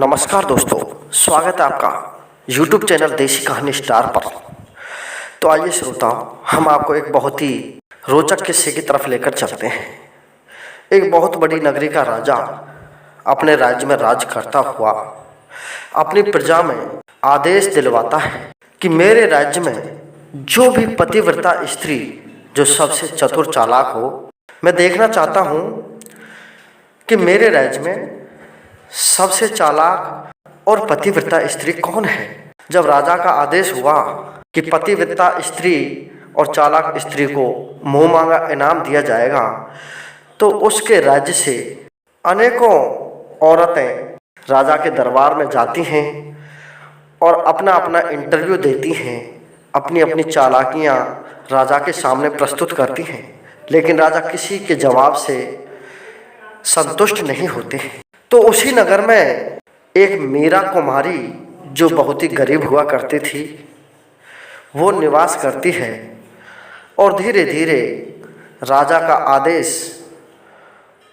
नमस्कार दोस्तों, स्वागत है आपका YouTube चैनल देसी कहानी स्टार पर। तो आइए श्रोताओं, हम आपको एक बहुत ही रोचक किस्से की तरफ लेकर चलते हैं। एक बहुत बड़ी नगरी का राजा अपने राज्य में राज करता हुआ अपनी प्रजा में आदेश दिलवाता है कि मेरे राज्य में जो भी पतिव्रता स्त्री जो सबसे चतुर चालाक हो, मैं देखना चाहता हूँ कि मेरे राज्य में सबसे चालाक और पतिव्रता स्त्री कौन है। जब राजा का आदेश हुआ कि पतिव्रता स्त्री और चालाक स्त्री को मुंह मांगा इनाम दिया जाएगा, तो उसके राज्य से अनेकों औरतें राजा के दरबार में जाती हैं और अपना अपना इंटरव्यू देती हैं, अपनी अपनी चालाकियां राजा के सामने प्रस्तुत करती हैं। लेकिन राजा किसी के जवाब से संतुष्ट नहीं होते। तो उसी नगर में एक मीरा कुमारी जो बहुत ही गरीब हुआ करती थी, वो निवास करती है और धीरे धीरे राजा का आदेश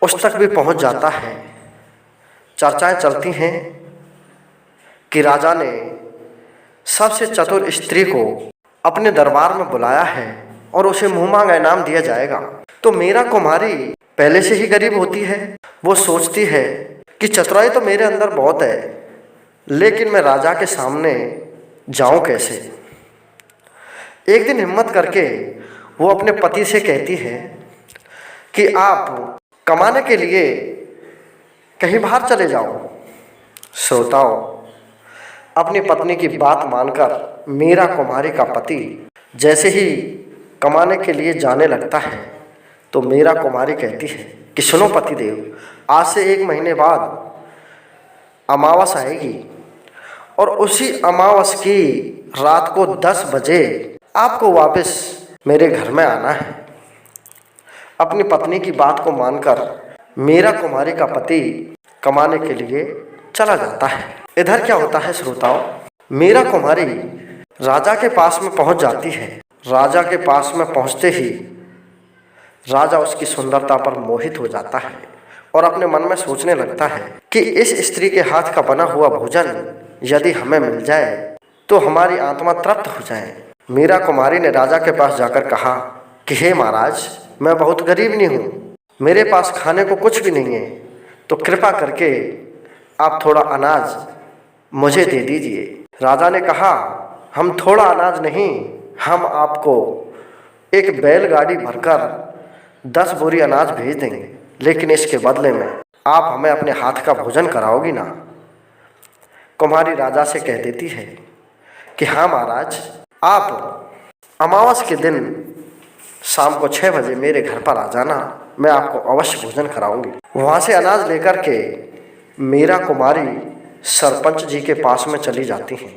उस तक भी पहुंच जाता है। चर्चाएं चलती हैं कि राजा ने सबसे चतुर स्त्री को अपने दरबार में बुलाया है और उसे मुंह मांगा इनाम दिया जाएगा। तो मीरा कुमारी पहले से ही गरीब होती है। वो सोचती है कि चतुराई तो मेरे अंदर बहुत है, लेकिन मैं राजा के सामने जाऊं कैसे। एक दिन हिम्मत करके वो अपने पति से कहती है कि आप कमाने के लिए कहीं बाहर चले जाओ। श्रोताओं, अपनी पत्नी की बात मानकर मीरा कुमारी का पति जैसे ही कमाने के लिए जाने लगता है, तो मीरा कुमारी कहती है कि सुनो पतिदेव, आज से 1 महीने बाद अमावस आएगी और उसी अमावस की रात को 10 बजे आपको वापस मेरे घर में आना है। अपनी पत्नी की बात को मानकर मीरा कुमारी का पति कमाने के लिए चला जाता है। इधर क्या होता है श्रोताओं, मीरा कुमारी राजा के पास में पहुंच जाती है। राजा के पास में पहुंचते ही राजा उसकी सुंदरता पर मोहित हो जाता है और अपने मन में सोचने लगता है कि इस स्त्री के हाथ का बना हुआ भोजन यदि हमें मिल जाए तो हमारी आत्मा तृप्त हो जाए। मीरा कुमारी ने राजा के पास जाकर कहा कि हे महाराज, मैं बहुत गरीबनी हूँ, मेरे पास खाने को कुछ भी नहीं है, तो कृपा करके आप थोड़ा अनाज मुझे दे दीजिए। राजा ने कहा, हम थोड़ा अनाज नहीं, हम आपको एक बैलगाड़ी भरकर 10 बोरी अनाज भेज देंगे, लेकिन इसके बदले में आप हमें अपने हाथ का भोजन कराओगी ना। कुमारी राजा से कह देती है कि हाँ महाराज, आप अमावस के दिन शाम को 6 बजे मेरे घर पर आ जाना, मैं आपको अवश्य भोजन कराऊंगी। वहाँ से अनाज लेकर के मीरा कुमारी सरपंच जी के पास में चली जाती हैं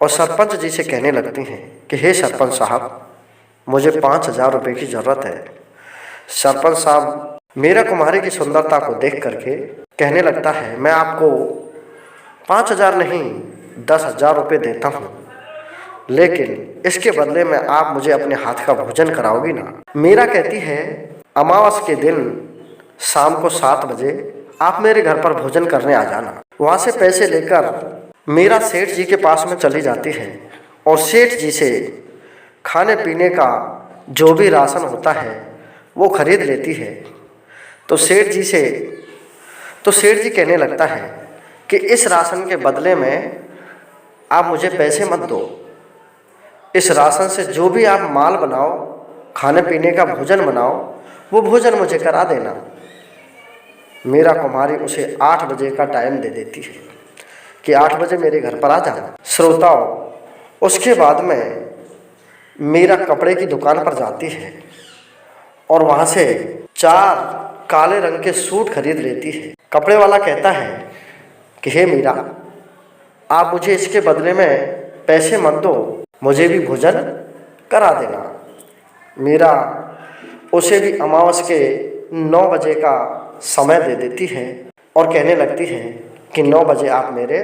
और सरपंच जी से कहने लगती हैं कि हे सरपंच साहब, मुझे 5,000 रुपये की ज़रूरत है। सरपंच साहब मीरा कुमारी की सुंदरता को देख करके कहने लगता है, मैं आपको 5,000 नहीं 10,000 रुपये देता हूँ, लेकिन इसके बदले में आप मुझे अपने हाथ का भोजन कराओगी ना। मीरा कहती है, अमावस के दिन शाम को 7 बजे आप मेरे घर पर भोजन करने आ जाना। वहाँ से पैसे लेकर मीरा सेठ जी के पास में चली जाती है और सेठ जी से खाने पीने का जो भी राशन होता है वो खरीद लेती है। तो सेठ जी कहने लगता है कि इस राशन के बदले में आप मुझे पैसे मत दो, इस राशन से जो भी आप माल बनाओ, खाने पीने का भोजन बनाओ, वो भोजन मुझे करा देना। मीरा कुमारी उसे 8 बजे का टाइम दे देती है कि 8 बजे मेरे घर पर आ जाना। श्रोताओं, उसके बाद में मीरा कपड़े की दुकान पर जाती है और वहाँ से 4 काले रंग के सूट खरीद लेती है। कपड़े वाला कहता है कि हे मीरा, आप मुझे इसके बदले में पैसे मत दो, मुझे भी भोजन करा देना। मीरा उसे भी अमावस के 9 बजे का समय दे देती है और कहने लगती है कि 9 बजे आप मेरे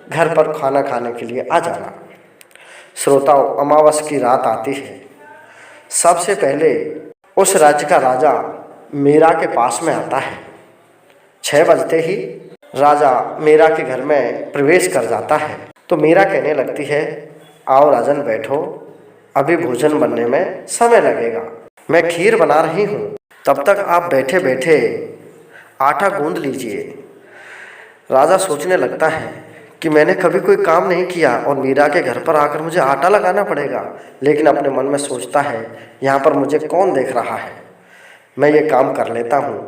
घर पर खाना खाने के लिए आ जाना। श्रोताओं, अमावस की रात आती है। सबसे पहले उस राज्य का राजा मीरा के पास में आता है। 6 बजते ही राजा मीरा के घर में प्रवेश कर जाता है तो मीरा कहने लगती है, आओ राजन बैठो, अभी भोजन बनने में समय लगेगा, मैं खीर बना रही हूँ, तब तक आप बैठे बैठे आटा गूंद लीजिए। राजा सोचने लगता है कि मैंने कभी कोई काम नहीं किया और मीरा के घर पर आकर मुझे आटा लगाना पड़ेगा, लेकिन अपने मन में सोचता है यहाँ पर मुझे कौन देख रहा है, मैं ये काम कर लेता हूँ।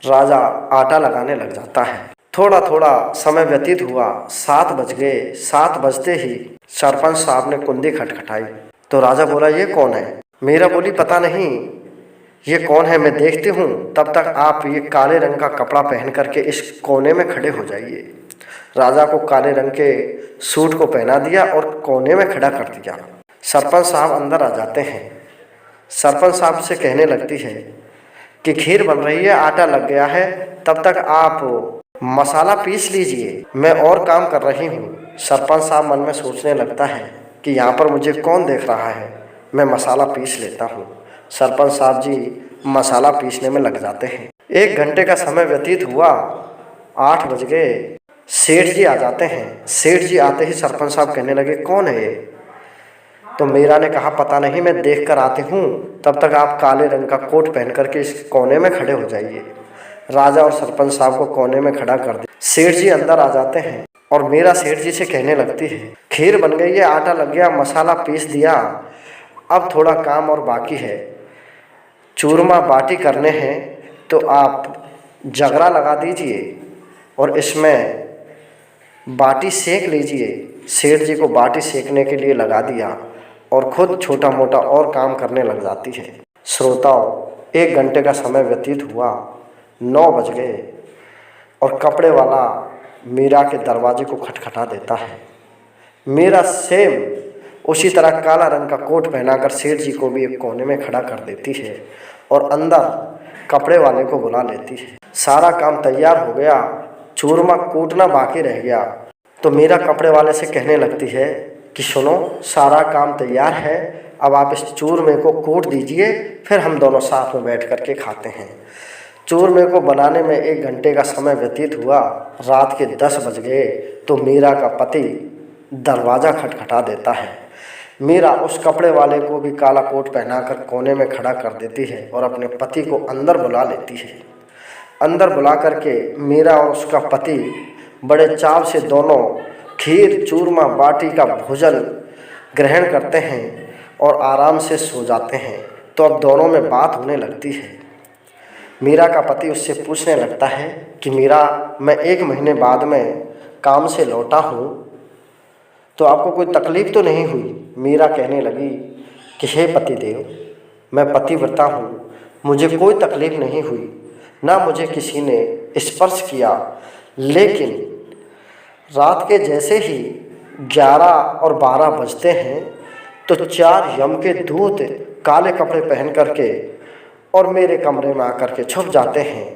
राजा आटा लगाने लग जाता है। थोड़ा थोड़ा समय व्यतीत हुआ, 7 बज गए। 7 बजते ही सरपंच साहब ने कुंडी खटखटाई तो राजा बोला, ये कौन है? मीरा बोली, पता नहीं ये कौन है, मैं देखती हूँ, तब तक आप ये काले रंग का कपड़ा पहन करके इस कोने में खड़े हो जाइए। राजा को काले रंग के सूट को पहना दिया और कोने में खड़ा कर दिया। सरपंच साहब अंदर आ जाते हैं। सरपंच साहब से कहने लगती है कि खीर बन रही है, आटा लग गया है, तब तक आप मसाला पीस लीजिए, मैं और काम कर रही हूँ। सरपंच साहब मन में सोचने लगता है कि यहाँ पर मुझे कौन देख रहा है, मैं मसाला पीस लेता हूँ। सरपंच साहब जी मसाला पीसने में लग जाते हैं। 1 घंटे का समय व्यतीत हुआ, 8 बज गए। सेठ जी आ जाते हैं। सेठ जी आते ही सरपंच साहब कहने लगे, कौन है ये? तो मीरा ने कहा, पता नहीं, मैं देख कर आती हूँ, तब तक आप काले रंग का कोट पहन करके इस कोने में खड़े हो जाइए। राजा और सरपंच साहब को कोने में खड़ा कर दिया। सेठ जी अंदर आ जाते हैं और मीरा सेठ जी से कहने लगती है, खीर बन गई है, आटा लग गया, मसाला पीस दिया, अब थोड़ा काम और बाकी है, चूरमा बाटी करने हैं, तो आप जगरा लगा दीजिए और इसमें बाटी सेक लीजिए। सेठ जी को बाटी सेकने के लिए लगा दिया और खुद छोटा मोटा और काम करने लग जाती है। श्रोताओं, 1 घंटे का समय व्यतीत हुआ, 9 बज गए और कपड़े वाला मीरा के दरवाजे को खटखटा देता है। मीरा सेम उसी तरह काला रंग का कोट पहनाकर सेठ जी को भी एक कोने में खड़ा कर देती है और अंदर कपड़े वाले को बुला लेती है। सारा काम तैयार हो गया, चूरमा कूटना बाकी रह गया तो मीरा कपड़े वाले से कहने लगती है कि सुनो, सारा काम तैयार है, अब आप इस चूरमे को कूट दीजिए, फिर हम दोनों साथ में बैठ करके खाते हैं। चूरमे को बनाने में 1 घंटे का समय व्यतीत हुआ। रात के 10 बज गए तो मीरा का पति दरवाज़ा खटखटा देता है। मीरा उस कपड़े वाले को भी काला कोट पहनाकर कोने में खड़ा कर देती है और अपने पति को अंदर बुला लेती है। अंदर बुला करके मीरा और उसका पति बड़े चाव से दोनों खीर, चूरमा, बाटी का भोजन ग्रहण करते हैं और आराम से सो जाते हैं। तो अब दोनों में बात होने लगती है। मीरा का पति उससे पूछने लगता है कि मीरा, मैं 1 महीने बाद में काम से लौटा हूँ, तो आपको कोई तकलीफ़ तो नहीं हुई? मीरा कहने लगी कि हे पतिदेव, मैं पतिव्रता हूँ, मुझे कोई तकलीफ़ नहीं हुई, ना मुझे किसी ने स्पर्श किया, लेकिन रात के जैसे ही 11 और 12 बजते हैं तो 4 यम के दूत काले कपड़े पहन करके और मेरे कमरे में आकर के छुप जाते हैं।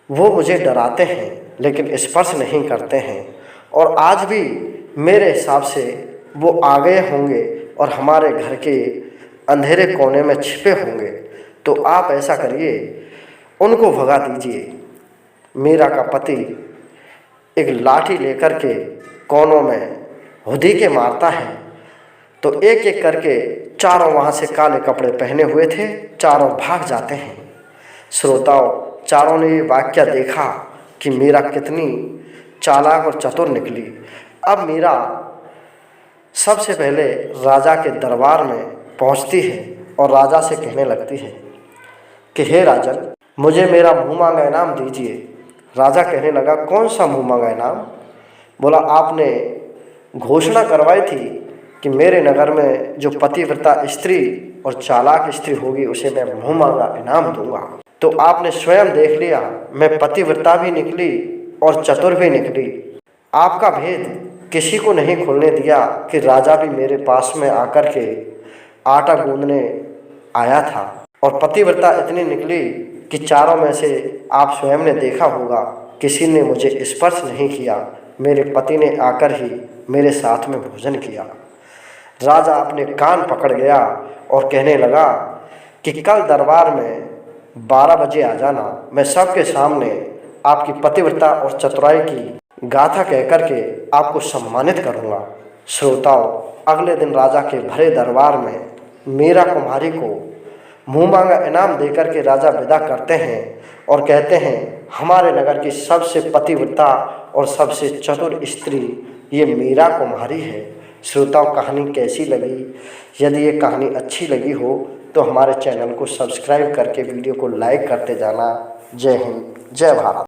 वो मुझे डराते हैं लेकिन स्पर्श नहीं करते हैं और आज भी मेरे हिसाब से वो आ गए होंगे और हमारे घर के अंधेरे कोने में छिपे होंगे, तो आप ऐसा करिए, उनको भगा दीजिए। मीरा का पति एक लाठी लेकर के कोनों में हुदी के मारता है तो एक एक करके चारों वहाँ से काले कपड़े पहने हुए थे, चारों भाग जाते हैं। श्रोताओं, चारों ने ये वाक़या देखा कि मीरा कितनी चालाक और चतुर निकली। अब मीरा सबसे पहले राजा के दरबार में पहुंचती है और राजा से कहने लगती है कि हे राजन, मुझे मेरा मुँह मांगा इनाम दीजिए। राजा कहने लगा, कौन सा मुँह मांगा इनाम? बोला, आपने घोषणा करवाई थी कि मेरे नगर में जो पतिव्रता स्त्री और चालाक स्त्री होगी उसे मैं मुँह मांगा इनाम दूंगा। तो आपने स्वयं देख लिया, मैं पतिव्रता भी निकली और चतुर भी निकली। आपका भेद किसी को नहीं खुलने दिया कि राजा भी मेरे पास में आकर के आटा गूंदने आया था और पतिव्रता इतनी निकली कि चारों में से आप स्वयं ने देखा होगा, किसी ने मुझे स्पर्श नहीं किया, मेरे पति ने आकर ही मेरे साथ में भोजन किया। राजा अपने कान पकड़ गया और कहने लगा कि कल दरबार में 12 बजे आ जाना, मैं सबके सामने आपकी पतिव्रता और चतुराई की गाथा कह करके आपको सम्मानित करूँगा। श्रोताओं, अगले दिन राजा के भरे दरबार में मीरा कुमारी को मुँह मांगा इनाम देकर के राजा विदा करते हैं और कहते हैं हमारे नगर की सबसे पतिव्रता और सबसे चतुर स्त्री ये मीरा कुमारी है। श्रोताओं, कहानी कैसी लगी? यदि ये कहानी अच्छी लगी हो तो हमारे चैनल को सब्सक्राइब करके वीडियो को लाइक करते जाना। जय हिंद, जय भारत।